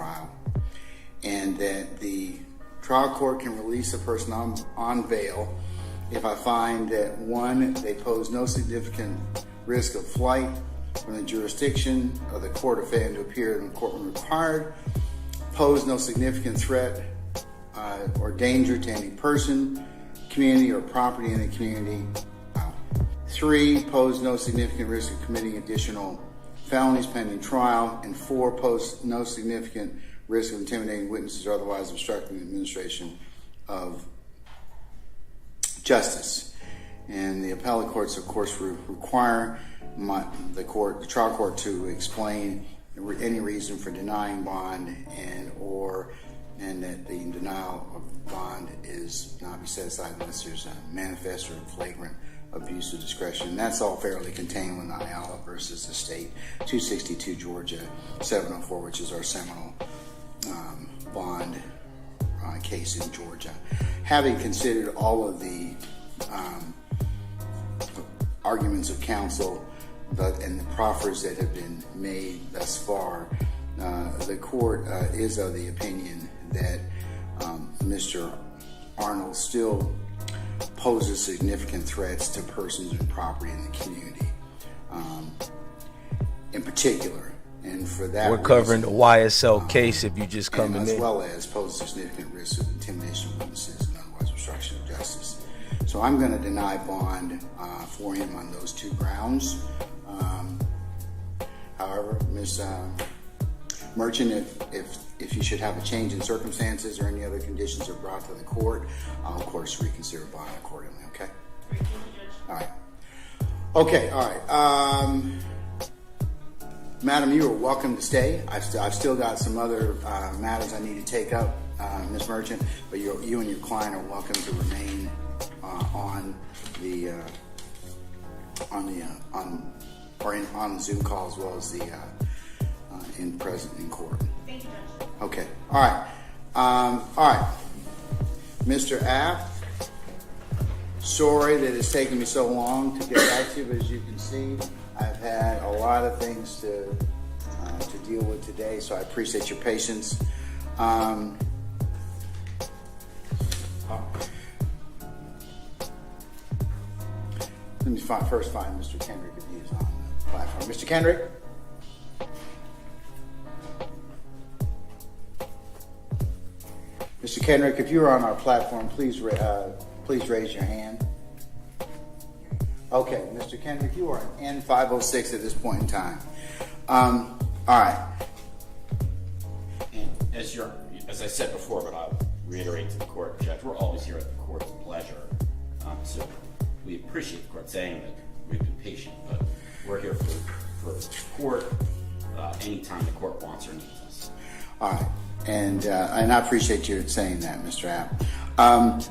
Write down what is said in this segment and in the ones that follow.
trial, and that the trial court can release a person on bail if I find that, one, they pose no significant risk of flight from the jurisdiction of the court or failing to appear in the courtroom required, pose no significant threat or danger to any person, community, or property in the community. 3, pose no significant risk of committing additional felonies pending trial. And 4, pose no significant risk of intimidating witnesses or otherwise obstructing the administration of justice. And the appellate courts, of course, require the trial court to explain any reason for denying bond and that the denial of bond is not be set aside unless there's a manifest or flagrant abuse of discretion. And that's all fairly contained with Ayala versus the state, 262 Georgia 704, which is our seminal bond case in Georgia. Having considered all of the arguments of counsel and the proffers that have been made thus far, the court is of the opinion that Mr. Arnold still poses significant threats to persons and property in the community, in particular. And for that, we're covering the YSL case if you just come in, as well as pose significant risk of intimidation of witnesses and otherwise obstruction of justice. So I'm going to deny bond for him on those 2 grounds. However, Ms. Merchant, if you should have a change in circumstances or any other conditions are brought to the court, I'll of course reconsider bond accordingly. Okay. All right. Okay. All right. Madam, you are welcome to stay. I've still got some other matters I need to take up, Ms. Merchant, but you and your client are welcome to remain on the Zoom call as well as the present in court. Thank you, Judge. Okay. All right. All right. Mr. Aft, sorry that it's taken me so long to get back to you, but as you can see, I've had a lot of things to deal with today, so I appreciate your patience. Let me first find Mr. Kendrick if he's on the platform. Mr. Kendrick? Mr. Kendrick, if you're on our platform, please raise your hand. Okay, Mr. Kendrick, you are an N506 at this point in time. All right. And as I said before, but I'll reiterate to the court, Judge, we're always here at the court's pleasure. So we appreciate the court saying that we've been patient, but we're here for the court anytime the court wants or needs us. All right. And I appreciate you saying that, Mr. App.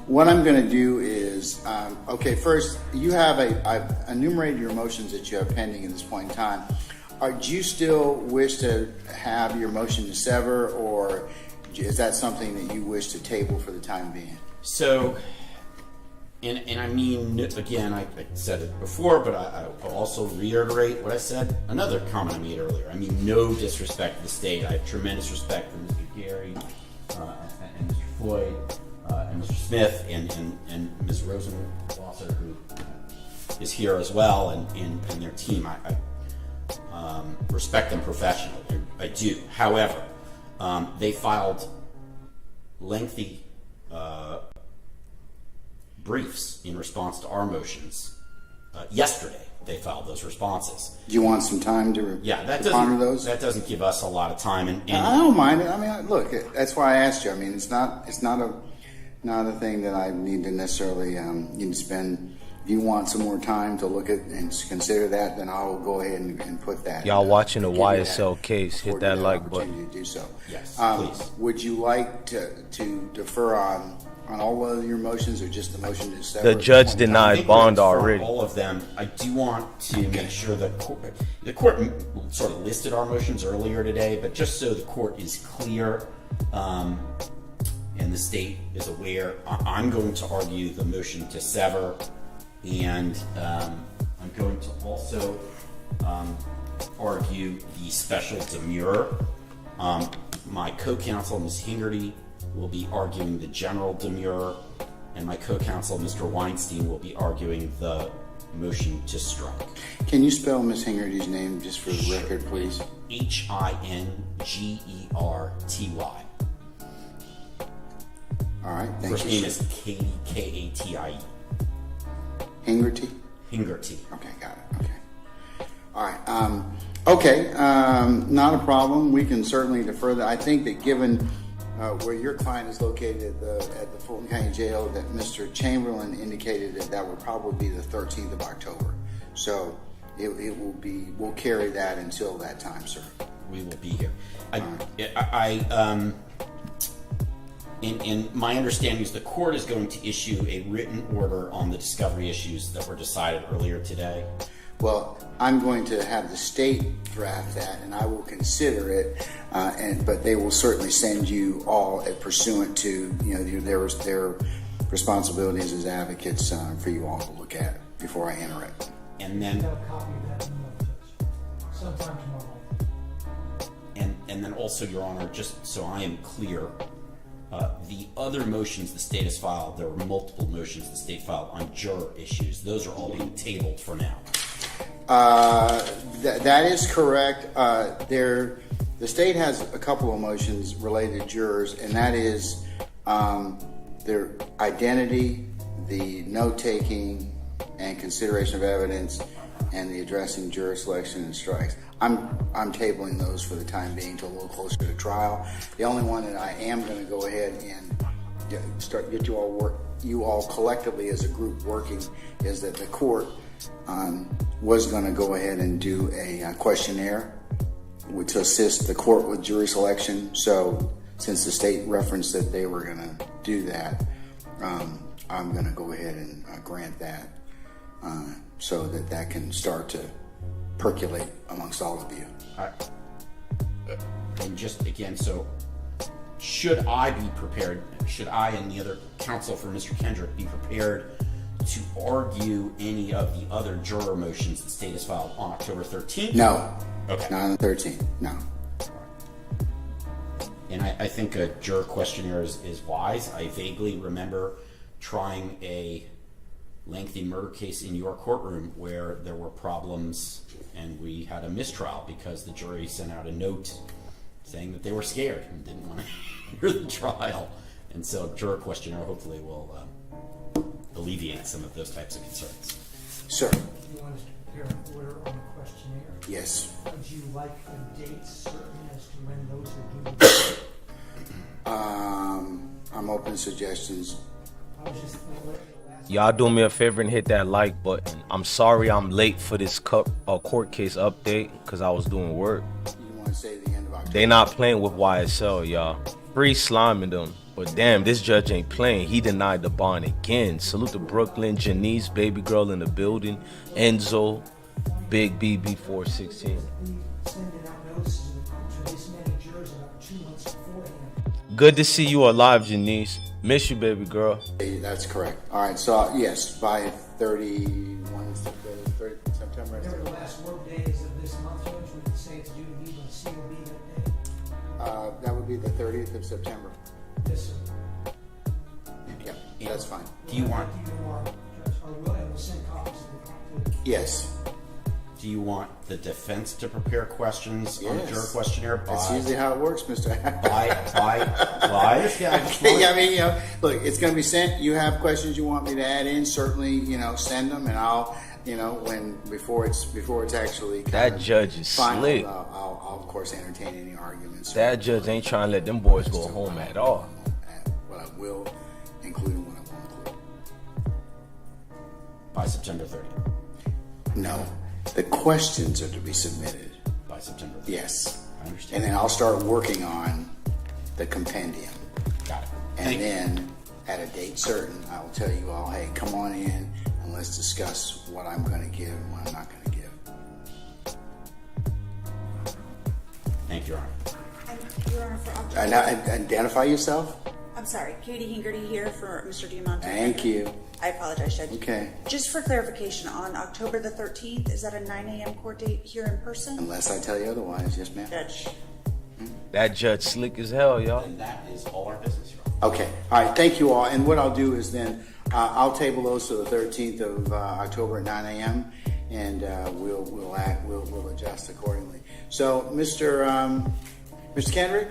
What I'm going to do is, okay, first, I've enumerated your motions that you have pending at this point in time. Do you still wish to have your motion to sever, or is that something that you wish to table for the time being? So, and I mean, again, I said it before, but I'll also reiterate what I said, another comment I made earlier. I mean, no disrespect to the state. I have tremendous respect for Mr. Gary and Mr. Floyd and Mr. Smith and Ms. Rosenwasser, who is here as well, and their team. I respect them professionally. I do. However, they filed lengthy briefs in response to our motions. Yesterday, they filed those responses. Do you want some time to ponder those? That doesn't give us a lot of time. And I don't mind it. I mean, look, that's why I asked you. I mean, it's not a thing that I need to necessarily need to spend. If you want some more time to look at and consider that, then I'll go ahead and put that. Y'all watching the YSL case, hit that like button. To do so. Yes, please. Would you like to defer on all of your motions, or just the motion to sever? The judge denied bond already. All of them. I do want to make sure that the court sort of listed our motions earlier today, but just so the court is clear and the state is aware, I'm going to argue the motion to sever, and I'm going to also argue the special demurrer. My co-counsel, Ms. Hingerty, will be arguing the general demurrer, and my co-counsel, Mr. Weinstein, will be arguing the motion to strike. Can you spell Ms. Hingerty's name just for the record, please? Hingerty. All right, thank First you. name is Katie, Katie. Hingerty? Hingerty. Okay, got it. Okay. All right. Okay, not a problem. We can certainly defer that. I think that given where your client is located at the Fulton County Jail, that Mr. Chamberlain indicated that would probably be the 13th of October. So it will be, we'll carry that until that time, sir. We will be here. In my understanding is the court is going to issue a written order on the discovery issues that were decided earlier today. Well, I'm going to have the state draft that, and I will consider it. But they will certainly send you all pursuant to their responsibilities as advocates for you all to look at before I enter it. And then Got a copy of that in the office sometime tomorrow. and then also, Your Honor, just so I am clear, the other motions the state has filed, there were multiple motions the state filed on juror issues. Those are all being tabled for now. That is correct. The state has a couple of motions related to jurors, and that is their identity, the note-taking and consideration of evidence, and the addressing juror selection and strikes. I'm tabling those for the time being till a little closer to trial. The only one that I am going to go ahead and get you all collectively as a group working is that the court was going to go ahead and do a questionnaire to assist the court with jury selection. So since the state referenced that they were going to do that, I'm going to go ahead and grant that so that can start to percolate amongst all of you. And just again, so should I be prepared, should I and the other counsel for Mr. Kendrick be prepared to argue any of the other juror motions the state has filed on October 13th? No. Okay. Not on the 13th, no. And I think a juror questionnaire is wise. I vaguely remember trying a lengthy murder case in your courtroom where there were problems and we had a mistrial because the jury sent out a note saying that they were scared and didn't want to hear the trial. And so juror questionnaire hopefully will alleviate some of those types of concerns. Sir. You want us to prepare an order on the questionnaire? Yes. Would you like a date certain as to when those are due? I'm open to suggestions. I was just going to let you ask. Y'all do me a favor and hit that like button. I'm sorry I'm late for this court case update because I was doing work. You want to say the end of October? They not playing with YSL, y'all. Free sliming them. But damn, this judge ain't playing. He denied the bond again. Salute to Brooklyn, Janice, baby girl in the building, Enzo, Big BB 416. Sending out notices to this many jurors about 2 months beforehand. Good to see you alive, Janice. Miss you, baby girl. That's correct. All right, so yes, by 31 September. Whatever the last work day is of this month, Judge, we can say it's due to leave on COB that day. That would be the 30th of September. Yes, sir. Yeah, that's fine. Do you want We'll send copies to the Yes. Do you want the defense to prepare questions on the Yes. juror questionnaire? That's usually how it works, Mr. Look, it's going to be sent. You have questions you want me to add in, certainly, send them, and I'll, before it's actually That judge is final, slick. I'll of course entertain any arguments. That judge ain't trying to let them boys go home at all. But I will include them when I won't include. By September 30th. No, the questions are to be submitted. By September 30th. Yes. I understand. And then I'll start working on the compendium. Got it. And then at a date certain, I will tell you all, hey, come on in and let's discuss what I'm going to give and what I'm not going to give. Thank you, Your Honor. Your Honor, for October. And now, identify yourself. I'm sorry, Katie Hingerty here for Mr. Diamante. Thank you. I apologize, Judge. Okay. Just for clarification, on October the 13th, is that a 9 a.m. court date here in person? Unless I tell you otherwise, yes, ma'am. Judge, That judge slick as hell, y'all. And that is all our business, Your Honor. Okay, all right, thank you all. And what I'll do is then, I'll table those to the 13th of October at 9 a.m. and we'll adjust accordingly. So, Mr. Kendrick,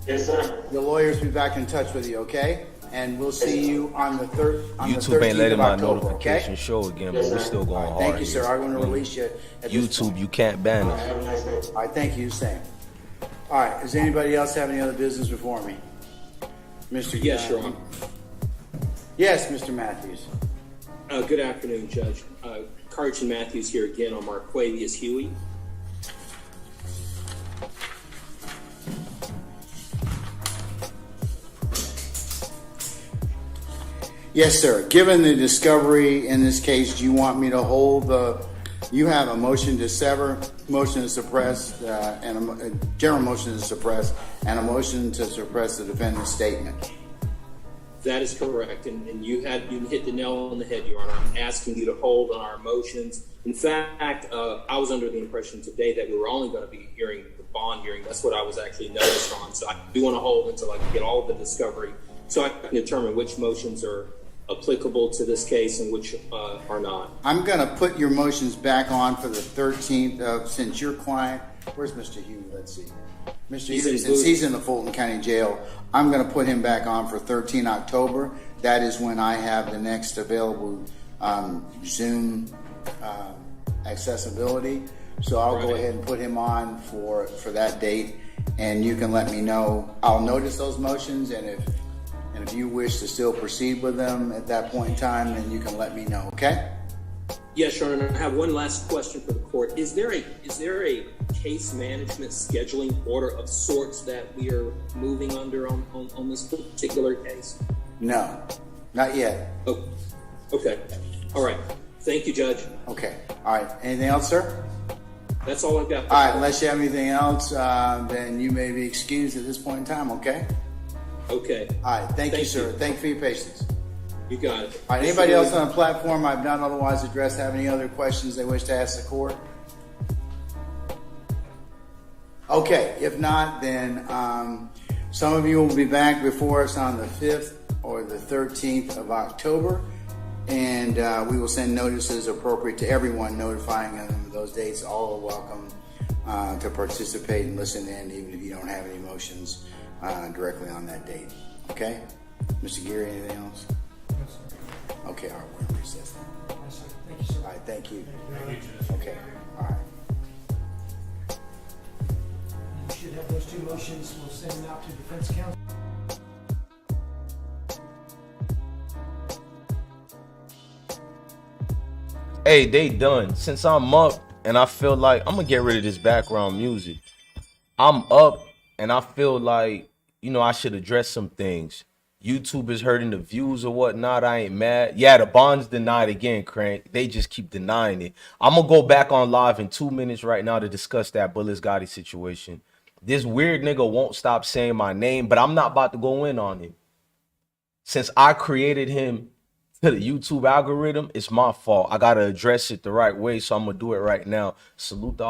Yes, sir. the lawyers will be back in touch with you, okay? And we'll see you on the YouTube ain't 13th letting of my October, notification okay? show again, but we're still going hard. Thank you, sir. here. I'm going to release you at this YouTube, point. you can't ban us. Have a nice day. All right, thank you, same. All right, does anybody else have any other business before me? Mr. Yes, Your Honor. Yes, Mr. Matthews. Good afternoon, Judge. Carson Matthews here again on Marquavius Huey. Yes, sir. Given the discovery in this case, do you want me to hold you have a motion to sever, motion to suppress, and a general motion to suppress, and a motion to suppress the defendant's statement. That is correct, and you hit the nail on the head, Your Honor. I'm asking you to hold on our motions. In fact, I was under the impression today that we were only going to be hearing the bond hearing. That's what I was actually noticed on. So I do want to hold until I can get all of the discovery, so I can determine which motions are applicable to this case and which are not. I'm going to put your motions back on for the 13th of, since your client, where's Mr. Huey? Let's see. Mr. Huey, since he's in the Fulton County Jail, I'm going to put him back on for 13 October. That is when I have the next available Zoom accessibility. So I'll go ahead and put him on for that date, and you can let me know. I'll notice those motions, and if you wish to still proceed with them at that point in time, then you can let me know, okay? Yes, Your Honor. I have one last question for the court. Is there a case management scheduling order of sorts that we are moving under on this particular case? No, not yet. Oh, okay. All right. Thank you, Judge. Okay, all right. Anything else, sir? That's all I've got. All right, unless you have anything else, then you may be excused at this point in time, okay? Okay. All right, thank you, Thank sir. you. Thank you for your patience. You got it. All right, anybody else on the platform I've not otherwise addressed have any other questions they wish to ask the court? Okay, if not, then some of you will be back before us on the 5th or the 13th of October, and we will send notices appropriate to everyone, notifying them of those dates. All are welcome to participate and listen in, even if you don't have any motions directly on that date. Okay? Mr. Geary, anything else? Okay, all right, we're in recess then. Yes, sir. Thank you, sir. All right, thank you. Thank you. Okay, all right. You should have those two motions. We'll send them out to defense counsel. Hey, they done. Since I'm up and I feel like I'm gonna get rid of this background music. I'm up and I feel like, I should address some things. YouTube is hurting the views or whatnot. I ain't mad. Yeah, the bond's denied again, Crank. They just keep denying it. I'm gonna go back on live in 2 minutes right now to discuss that Bullis Gotti situation. This weird nigga won't stop saying my name, but I'm not about to go in on him. Since I created him to the YouTube algorithm, it's my fault. I gotta address it the right way, so I'm gonna do it right now. Salute the